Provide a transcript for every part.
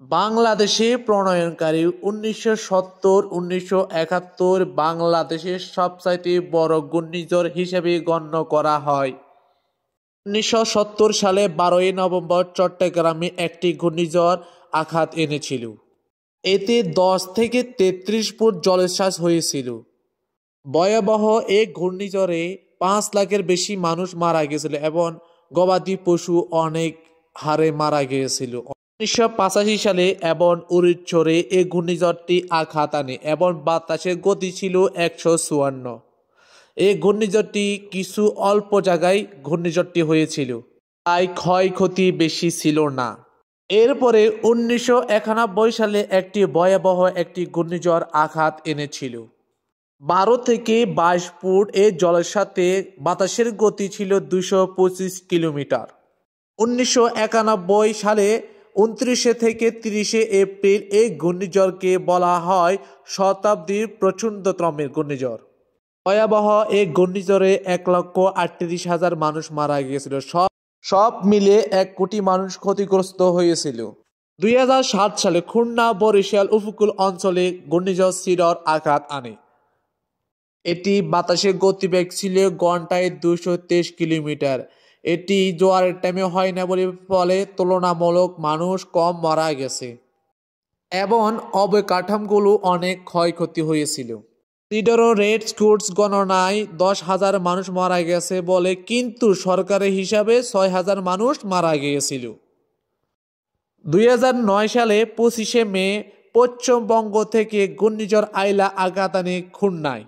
বাংলাদেশে প্রণয়নকারী ১৯৭০-১৯৭১ বাংলাদেশের সবচাইতে বড় ঘূর্ণিঝড় হিসেবে গণ্য করা হয়। ১৯৭০ সালে ১২ই নভেম্বর চট্টগ্রামে একটি ঘূর্ণিঝড় আঘাত এনেছিল। এতে ১০ থেকে ৩৩ ফুট জলোচ্ছ্বাস হয়েছিল। ভয়াবহ এ ঘূর্ণিঝড়ে ৫ লাখের বেশি মানুষ মারা গিয়েছিল এবং গবাদি পশু অনেক হারে মারা গিয়েছিল। ১৯৮৫ সালে এবং উড়িষ্যায় এই ঘূর্ণিঝড়টি আঘাত আনে এবং বাতাসের গতি ছিল ১৫৪। এই ঘূর্ণিঝড়টি কিছু অল্প জায়গায় ঘূর্ণিঝড়টি হয়েছিল, তাই ক্ষয়ক্ষতি বেশি ছিল না। এরপরে ১৯৯১ সালে একটি ভয়াবহ একটি ঘূর্ণিঝড় আঘাত এনেছিল। ১২ থেকে ২২ ফুট এই জলের সাথে বাতাসের গতি ছিল ২২৫ কিলোমিটার। ১৯৯১ সালে ২৯ থেকে ৩০ এপ্রিল এই ঘূর্ণিঝড়কে বলা হয় শতাব্দীর প্রচণ্ডতম ঘূর্ণিঝড়। ভয়াবহ এই ঘূর্ণিঝড়ে ১,৩৮,০০০ মানুষ মারা গিয়েছিল। সব মিলে ১ কোটি মানুষ ক্ষতিগ্রস্ত হয়েছিল। ২০০৭ সালে খুলনা বরিশাল উপকূল অঞ্চলে ঘূর্ণিঝড় সিডর আঘাত আনে। এটি বাতাসের গতিবেগ ছিল ঘন্টায় ২২৩ কিলোমিটার। এটি জোয়ারের টাইমে হয় না বলে ফলে তুলনামূলক মানুষ কম মারা গেছে এবং অবকাঠামোগুলো অনেক ক্ষয়ক্ষতি হয়েছিল। সিডর রেড স্কুটস গণনায় ১০,০০০ মানুষ মারা গেছে বলে, কিন্তু সরকারের হিসাবে ৬,০০০ মানুষ মারা গিয়েছিল। ২০০৯ সালে ২৫ মে পশ্চিমবঙ্গ থেকে ঘূর্ণিঝড় আইলা আঘাত আনে খুলনায়।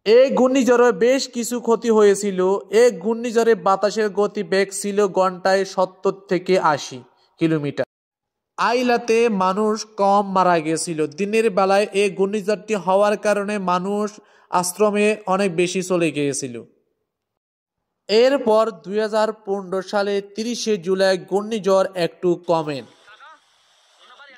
এই ঘূর্ণিঝড়ে বেশ কিছু ক্ষতি হয়েছিল। এই ঘূর্ণিঝড়ে বাতাসের গতিবেগ ছিল ঘন্টায় ৭০ থেকে ৮০ কিলোমিটার। আইলাতে মানুষ কম মারা গিয়েছিল। দিনের বেলায় এই ঘূর্ণিঝড়টি হওয়ার কারণে মানুষ আশ্রমে অনেক বেশি চলে গিয়েছিল। এরপর ২০১৫ সালে ৩০ জুলাই ঘূর্ণিঝড় একটু কমে।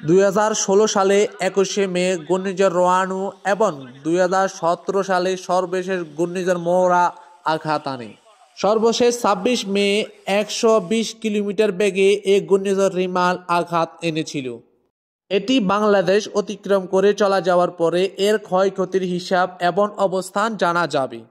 ২০১৬ সালে ২১ মে ঘূর্ণিঝড় রোয়ানু এবং ২০১৭ সালে সর্বশেষ ঘূর্ণিঝড় মৌরা আঘাত আনে। সর্বশেষ ২৬ মে ১২০ কিলোমিটার বেগে এই ঘূর্ণিঝড় রিমাল আঘাত এনেছিল। এটি বাংলাদেশ অতিক্রম করে চলে যাওয়ার পরে এর ক্ষয়ক্ষতির হিসাব এবং অবস্থান জানা যাবে।